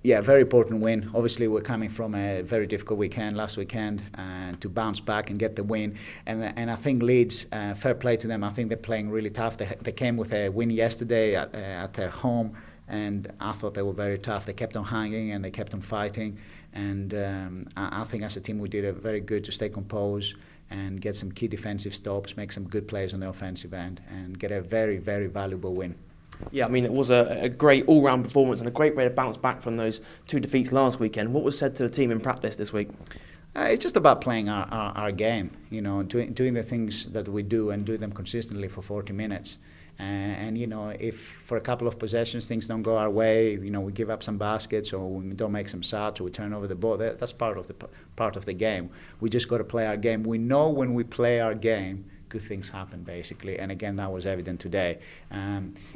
Yeah, very important win. Obviously, we're coming from a very difficult weekend last weekend, and to bounce back and get the win. And I think Leeds, fair play to them. I think they're playing really tough. They came with a win yesterday at their home, and I thought they were very tough. They kept on hanging and they kept on fighting. And I think as a team we did it very good to stay composed and get some key defensive stops, make some good plays on the offensive end, and get a very, very valuable win. Yeah, I mean, it was a great all-round performance and a great way to bounce back from those 2 defeats last weekend. What was said to the team in practice this week? It's just about playing our game, doing the things that we do and do them consistently for 40 minutes. And if for a couple of possessions things don't go our way, we give up some baskets or we don't make some shots or we turn over the ball. That's part of the game. We just got to play our game. We know when we play our game, good things happen, basically. And again, that was evident today.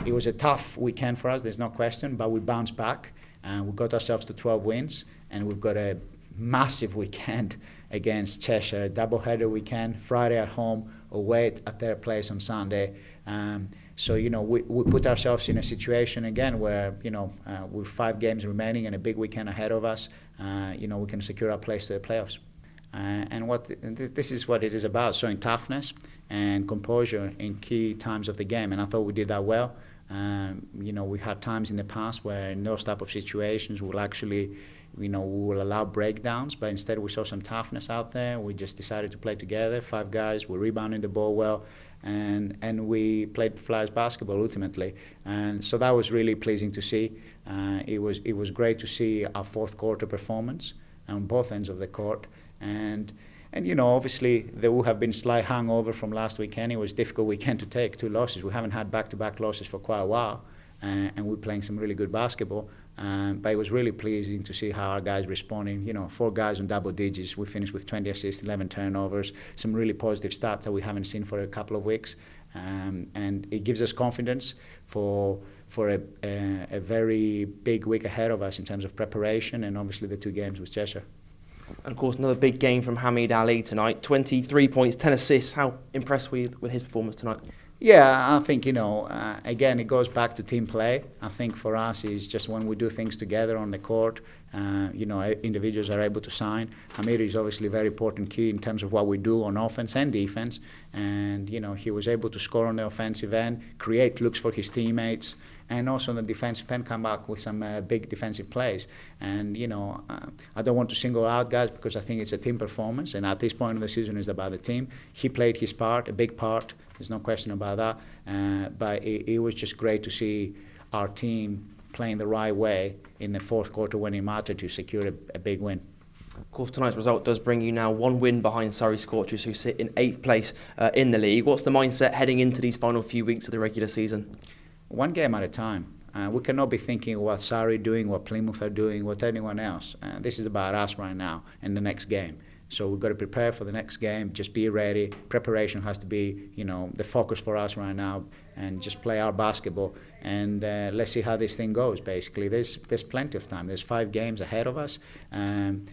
It was a tough weekend for us, there's no question, but we bounced back and we got ourselves to 12 wins, and we've got a massive weekend against Cheshire, a double-header weekend, Friday at home, away at their place on Sunday. So, we put ourselves in a situation again where, with 5 games remaining and a big weekend ahead of us, we can secure our place to the playoffs. And this is what it is about, showing toughness and composure in key times of the game. And I thought we did that well. We had times in the past where in those type of situations we'll actually, we will allow breakdowns, but instead we saw some toughness out there. We just decided to play together, 5 guys, we rebounded the ball well, and we played Flyers basketball ultimately. And so that was really pleasing to see. It was great to see our fourth quarter performance on both ends of the court. And obviously there will have been slight hangover from last weekend. It was a difficult weekend to take, 2 losses. We haven't had back-to-back losses for quite a while, and we're playing some really good basketball. But it was really pleasing to see how our guys responding. 4 guys on double digits. We finished with 20 assists, 11 turnovers, some really positive stats that we haven't seen for a couple of weeks. And it gives us confidence for a very big week ahead of us in terms of preparation, and obviously the 2 games with Cheshire. And of course, another big game from Hamid Ali tonight. 23 points, 10 assists. How impressed were you with his performance tonight? Yeah, I think, again, it goes back to team play. I think for us is just when we do things together on the court, individuals are able to shine. Hamid is obviously a very important key in terms of what we do on offense and defense. And, he was able to score on the offensive end, create looks for his teammates, and also on the defensive end come back with some big defensive plays. And, I don't want to single out guys because I think it's a team performance. And at this point of the season, it's about the team. He played his part, a big part. There's no question about that. But it was just great to see our team playing the right way in the fourth quarter when it mattered to secure a big win. Of course, tonight's result does bring you now 1 win behind Surrey Scorchers, who sit in 8th place in the league. What's the mindset heading into these final few weeks of the regular season? 1 game at a time. We cannot be thinking what Surrey are doing, what Plymouth are doing, what anyone else. This is about us right now and the next game. So we've got to prepare for the next game, just be ready. Preparation has to be, the focus for us right now, and just play our basketball. And let's see how this thing goes, basically. There's plenty of time. There's 5 games ahead of us. And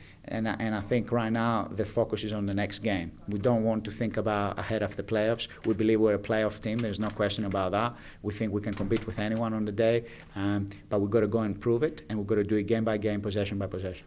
I think right now the focus is on the next game. We don't want to think about ahead of the playoffs. We believe we're a playoff team. There's no question about that. We think we can compete with anyone on the day. But we've got to go and prove it, and we've got to do it game by game, possession by possession.